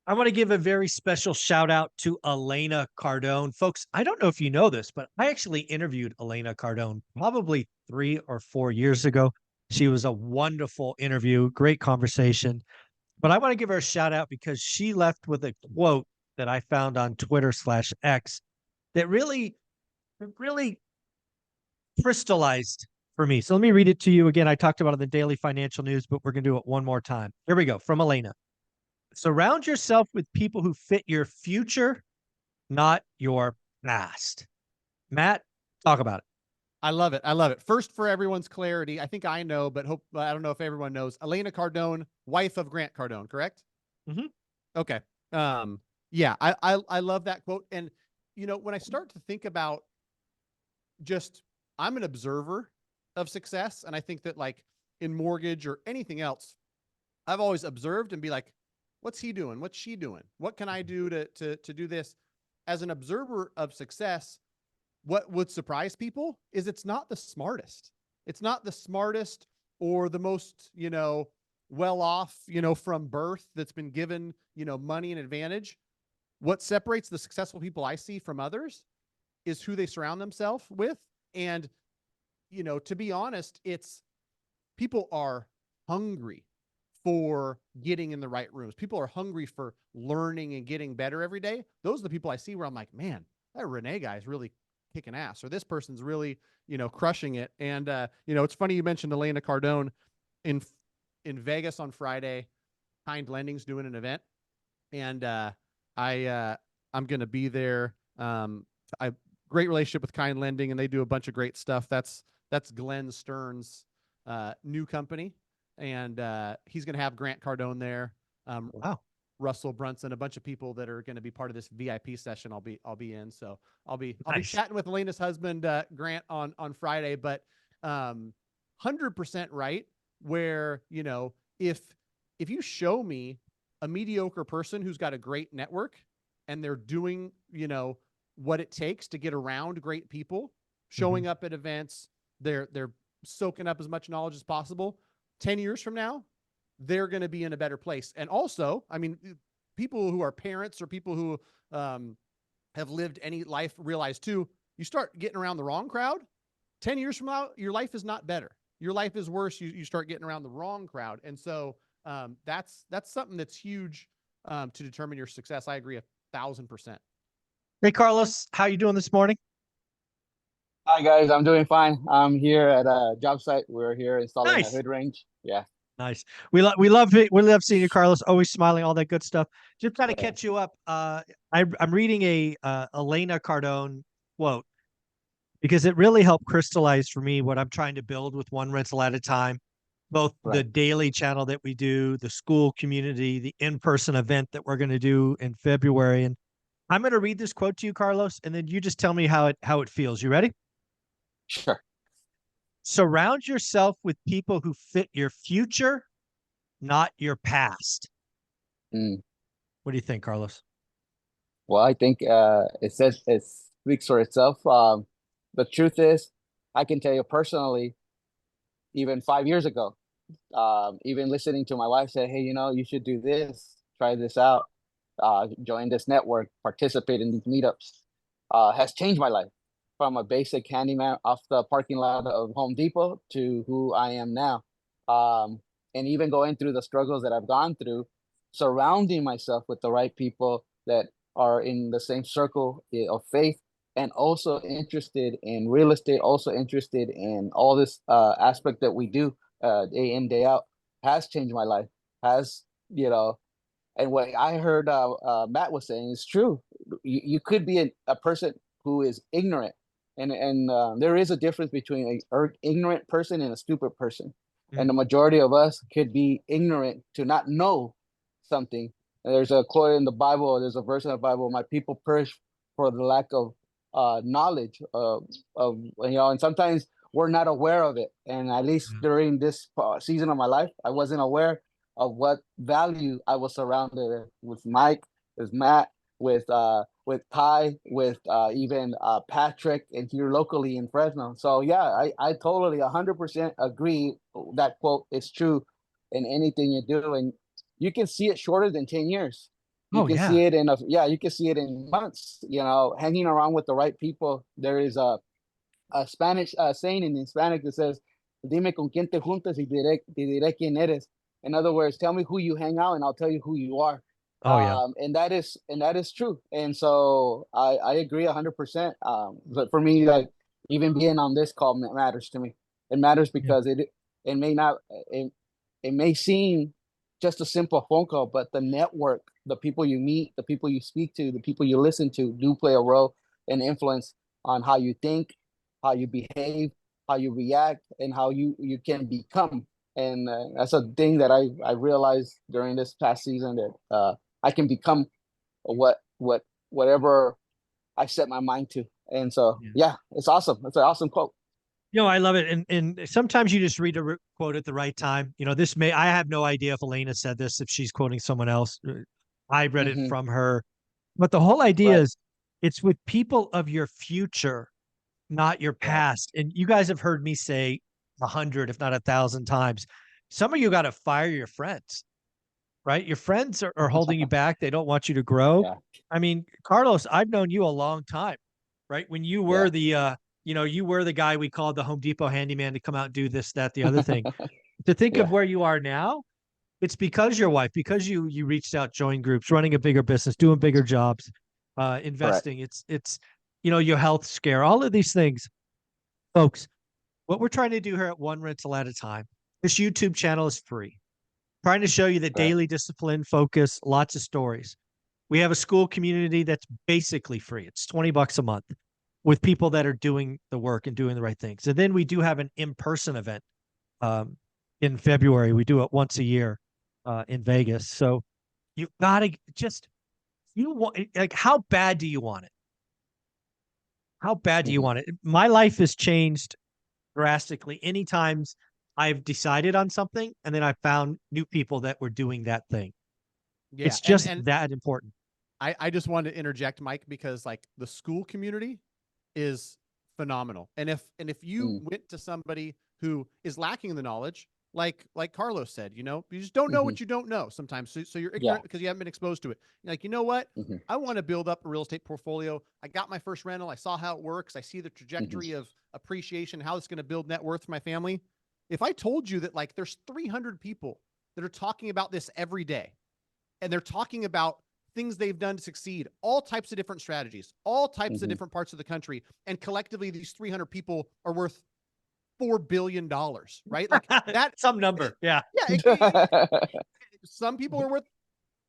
I want to give a very special shout out to Elena Cardone. Folks, I don't know if you know this, but I actually interviewed Elena Cardone probably 3 or 4 years ago. She was a wonderful interview, great conversation. But I want to give her a shout out because she left with a quote that I found on Twitter/X that really crystallized for me. So let me read it to you again. I talked about it in the daily financial news, but we're going to do it one more time. Here we go from Elena. Surround yourself with people who fit your future, not your past. Matt, talk about it. I love it. I love it. First, for everyone's clarity, I think I know, but I don't know if everyone knows. Elena Cardone, wife of Grant Cardone, correct? Mm-hmm. Okay. Yeah, I love that quote. And when I start to think about just, I'm an observer of success, and I think that like in mortgage or anything else, I've always observed and be like, what's he doing? What's she doing? What can I do to do this? As an observer of success, what would surprise people is it's not the smartest. It's not the smartest or the most, well off, from birth that's been given, money and advantage. What separates the successful people I see from others is who they surround themselves with. And, to be honest, it's people are hungry for getting in the right rooms. People are hungry for learning and getting better every day. Those are the people I see where I'm like, man, that Renee guy is really kicking ass, or this person's really, crushing it. And, it's funny you mentioned Elena Cardone in Vegas on Friday. Kind Lending's doing an event, and I'm going to be there. I great relationship with Kind Lending, and they do a bunch of great stuff. That's Glenn Stern's new company, and he's going to have Grant Cardone there. Wow. Russell Brunson, a bunch of people that are going to be part of this VIP session. I'll be in. So I'll be chatting with Elena's husband, Grant, on Friday. But 100% right. Where if you show me a mediocre person who's got a great network and they're doing what it takes to get around great people, showing up at events, they're soaking up as much knowledge as possible. 10 years from now, they're going to be in a better place. And also, I mean, people who are parents or people who have lived any life realize too, you start getting around the wrong crowd, 10 years from now, your life is not better. Your life is worse. You start getting around the wrong crowd. And so that's something that's huge to determine your success. I agree 1,000%. Hey, Carlos, how you doing this morning? Hi guys, I'm doing fine. I'm here at a job site. We're here installing a hood range. Yeah. Nice. We love it. We love seeing you, Carlos. Always smiling, all that good stuff. Just trying to catch you up. I'm reading a Elena Cardone quote because it really helped crystallize for me what I'm trying to build with one rental at a time. Both the daily channel that we do, the school community, the in-person event that we're going to do in February. And I'm going to read this quote to you, Carlos, and then you just tell me how it feels. You ready? Sure. Surround yourself with people who fit your future, not your past. What do you think, Carlos? Well, I think it speaks for itself. The truth is, I can tell you personally, even 5 years ago, even listening to my wife say, hey, you should do this, try this out, join this network, participate in these meetups, has changed my life from a basic handyman off the parking lot of Home Depot to who I am now. And even going through the struggles that I've gone through, surrounding myself with the right people that are in the same circle of faith, and also interested in real estate, also interested in all this aspect that we do day in, day out, has changed my life. And what I heard Matt was saying is true. You could be a person who is ignorant. And there is a difference between an ignorant person and a stupid person. And the majority of us could be ignorant to not know something. And there's a quote in the Bible, there's a verse in the Bible, my people perish for the lack of knowledge and sometimes we're not aware of it. And at least during this season of my life, I wasn't aware of what value I was surrounded with Mike, with Matt, with Ty, with even Patrick, and here locally in Fresno. So yeah, I totally 100% agree that quote is true in anything you do. And you can see it shorter than 10 years. You Oh can yeah. see it in you can see it in months, hanging around with the right people. There is a Spanish saying in Hispanic that says, "Dime con quién te juntas y te diré quién eres." In other words, tell me who you hang out, and I'll tell you who you are. Oh yeah. And that is true. And so I agree 100%. But for me, like even being on this call matters to me. It matters Yeah. because it may not it may seem just a simple phone call, but the network, the people you meet, the people you speak to, the people you listen to, do play a role and influence on how you think, how you behave, how you react, and how you can become. And that's a thing that I realized during this past season, that I can become whatever I set my mind to. And so, Yeah. yeah, it's awesome. It's an awesome quote. I love it. And sometimes you just read a quote at the right time. I have no idea if Elena said this, if she's quoting someone else. I read it Hmm. from her. But the whole idea Right. is it's with people of your future, not your Right. past. And you guys have heard me say 100, if not 1,000 times. Some of you got to fire your friends, right? Your friends are holding you back. They don't want you to grow. Yeah. I mean, Carlos, I've known you a long time, right? When you were Yeah. you were the guy we called the Home Depot handyman to come out and do this, that, the other thing. To think of Yeah. where you are now, it's because your wife, because you reached out, joined groups, running a bigger business, doing bigger jobs, Correct. investing. It's your health scare, all of these things, folks. What we're trying to do here at One Rental at a Time, this YouTube channel is free. Trying to show you that Correct. daily discipline, focus, lots of stories. We have a school community that's basically free. It's $20 a month with people that are doing the work and doing the right things. And then we do have an in-person event in February. We do it once a year in Vegas. So you've got to how bad do you want it? How bad do you Hmm. want it? My life has changed drastically anytime I've decided on something and then I found new people that were doing that thing. Yeah. It's And just that important. I just wanted to interject, Mike, because like the school community is phenomenal. And if you Mm. went to somebody who is lacking in the knowledge, like Carlos said, you just don't know Hmm. what you don't know sometimes. So you're Yeah. ignorant because you haven't been exposed to it. You're like, you know what? Hmm. I want to build up a real estate portfolio. I got my first rental. I saw how it works. I see the Hmm. trajectory of appreciation, how it's going to build net worth for my family. If I told you that like there's 300 people that are talking about this every day, and they're talking about things they've done to succeed, all types of different strategies, all types of Hmm. different parts of the country. And collectively, these 300 people are worth $4 billion, right? Like that. Some number. Yeah. Yeah. Some people are worth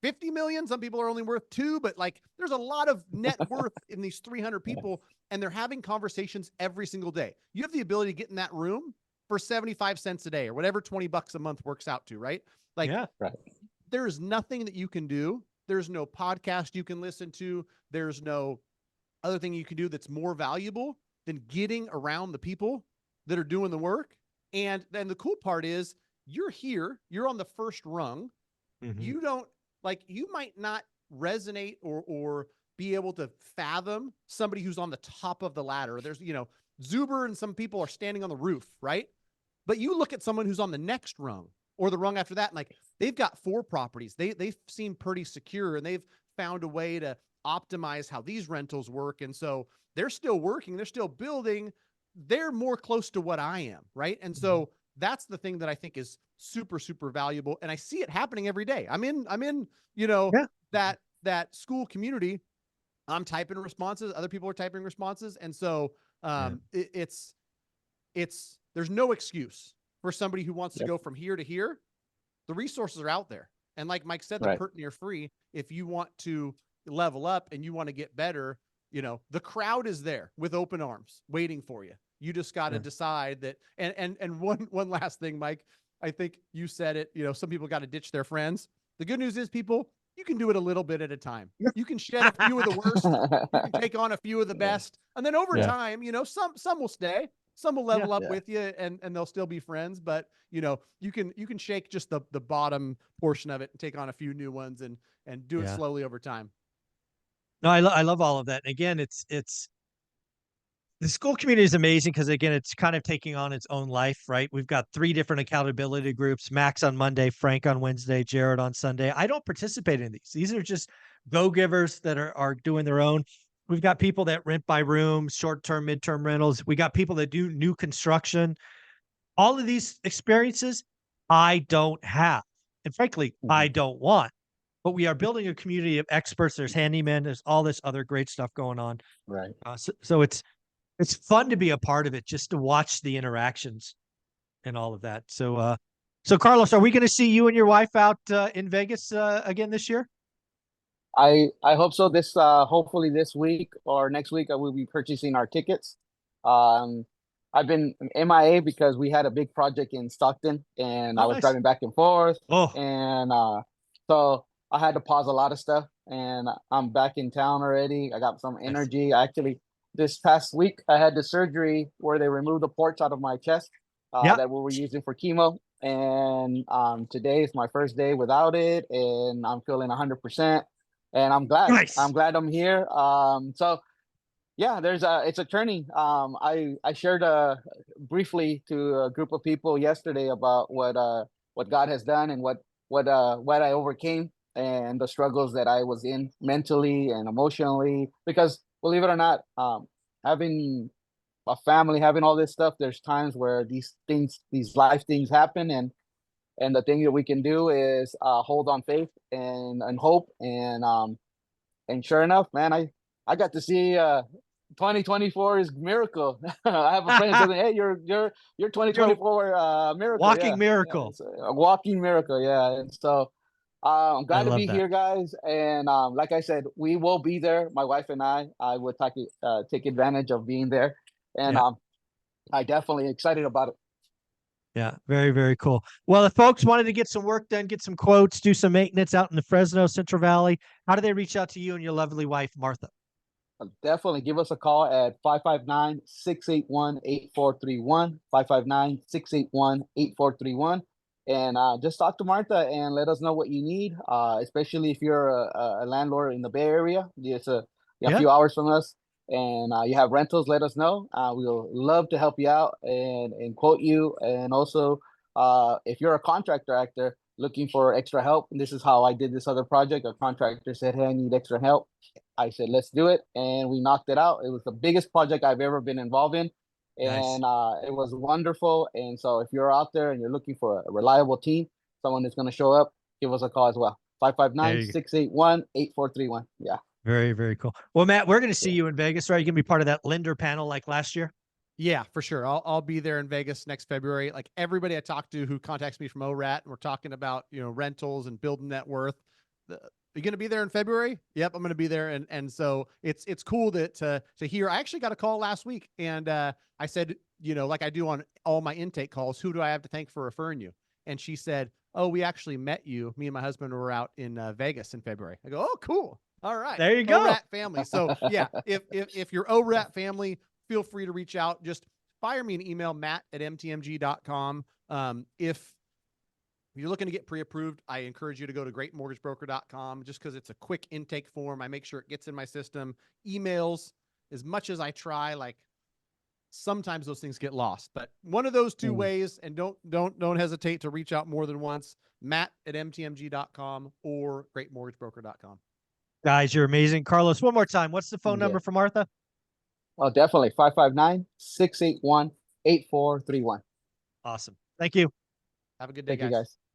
50 million. Some people are only worth 2, but like there's a lot of net worth in these 300 people, and they're having conversations every single day. You have the ability to get in that room for 75 cents a day or whatever $20 a month works out to, right? Like Yeah. Right. there is nothing that you can do. There's no podcast you can listen to. There's no other thing you can do that's more valuable than getting around the people that are doing the work. And then the cool part is you're here, you're on the first rung. Mhm. You don't like, you might not resonate or be able to fathom somebody who's on the top of the ladder. There's, Zuber and some people are standing on the roof, right? But you look at someone who's on the next rung or the rung after that, and like they've got 4 properties. They seem pretty secure, and they've found a way to optimize how these rentals work. And so they're still working, they're still building. They're more close to what I am, right? And so that's the thing that I think is super, super valuable. And I see it happening every day. I'm in, Yeah. that school community. I'm typing responses, other people are typing responses. And so it's there's no excuse for somebody who wants to Yep. go from here to here. The resources are out there. And like Mike said, they're Right. pert near free. If you want to level up and you want to get better, the crowd is there with open arms waiting for you. You just got to decide that. And one last thing, Mike, I think you said it, some people got to ditch their friends. The good news is, people, you can do it a little bit at a time. You can shed a few of the worst. You can take on a few of the best. And then over Yeah. time, some will stay, some will level up Yeah. with you, and they'll still be friends. But you can shake just the bottom portion of it and take on a few new ones and do it Yeah. slowly over time. No, I love all of that. And again, it's The school community is amazing because again, it's kind of taking on its own life, right? We've got 3 different accountability groups: Max on Monday, Frank on Wednesday, Jared on Sunday. I don't participate in these. These are just go-givers that are doing their own. We've got people that rent by room, short-term, midterm rentals. We got people that do new construction. All of these experiences I don't have. And frankly, I don't want. But we are building a community of experts. There's handymen, there's all this other great stuff going on. Right. So it's fun to be a part of it, just to watch the interactions and all of that. So Carlos, are we going to see you and your wife out in Vegas again this year? I hope so. This hopefully this week or next week I will be purchasing our tickets. Um, I've been MIA because we had a big project in Stockton, and I was Nice. driving back and forth, Oh, and so I had to pause a lot of stuff. And I'm back in town already. I got some energy. Actually, this past week I had the surgery where they removed the ports out of my chest yeah. that we were using for chemo. And today is my first day without it, and I'm feeling 100%. And I'm glad. Nice. I'm glad I'm here. So yeah, it's a journey. I shared briefly to a group of people yesterday about what God has done and what I overcame and the struggles that I was in mentally and emotionally. Because believe it or not, having a family, having all this stuff, there's times where these life things happen, and the thing that we can do is hold on faith and hope, and sure enough, man, I got to see 2024 is miracle. I have a friend who says, "Hey, you're 2024 miracle, Walking yeah, miracle. it's a walking miracle, yeah." And so I'm I glad to love be that. here, guys. And like I said, we will be there. My wife and I would take advantage of being there, and Yeah. I definitely excited about it. Yeah, very, very cool. Well, if folks wanted to get some work done, get some quotes, do some maintenance out in the Fresno Central Valley, how do they reach out to you and your lovely wife, Martha? Definitely give us a call at 559-681-8431, 559-681-8431. And just talk to Martha and let us know what you need, especially if you're a landlord in the Bay Area. It's a Yeah. few hours from us, and you have rentals, let us know. We'll love to help you out and quote you. And also, if you're a contractor actor looking for extra help, and this is how I did this other project. A contractor said, "Hey, I need extra help." I said, "Let's do it," and we knocked it out. It was the biggest project I've ever been involved in, Nice. and it was wonderful. And so, if you're out there and you're looking for a reliable team, someone that's going to show up, give us a call as well. There you go. 559-681-8431. Yeah. Very, very cool. Well, Matt, we're going to see you in Vegas, right? You're going to be part of that lender panel like last year? Yeah, for sure. I'll be there in Vegas next February. Like everybody I talk to who contacts me from ORAT, and we're talking about, rentals and building net worth. Are you going to be there in February? Yep, I'm going to be there. And so it's cool to hear. I actually got a call last week, and I said, like I do on all my intake calls, who do I have to thank for referring you? And she said, "Oh, we actually met you. Me and my husband were out in Vegas in February." I go, "Oh, cool. All right." There you go. ORAT family. So yeah, if you're ORAT family, feel free to reach out. Just fire me an email, matt@mtmg.com. If you're looking to get pre-approved, I encourage you to go to greatmortgagebroker.com just because it's a quick intake form. I make sure it gets in my system. Emails, as much as I try, like sometimes those things get lost. But one of those two ways, and don't hesitate to reach out more than once, matt@mtmg.com or greatmortgagebroker.com. Guys, you're amazing. Carlos, one more time. What's the phone number for Martha? Oh, definitely. 559-681-8431. Awesome. Thank you. Have a good day, Thank you, guys.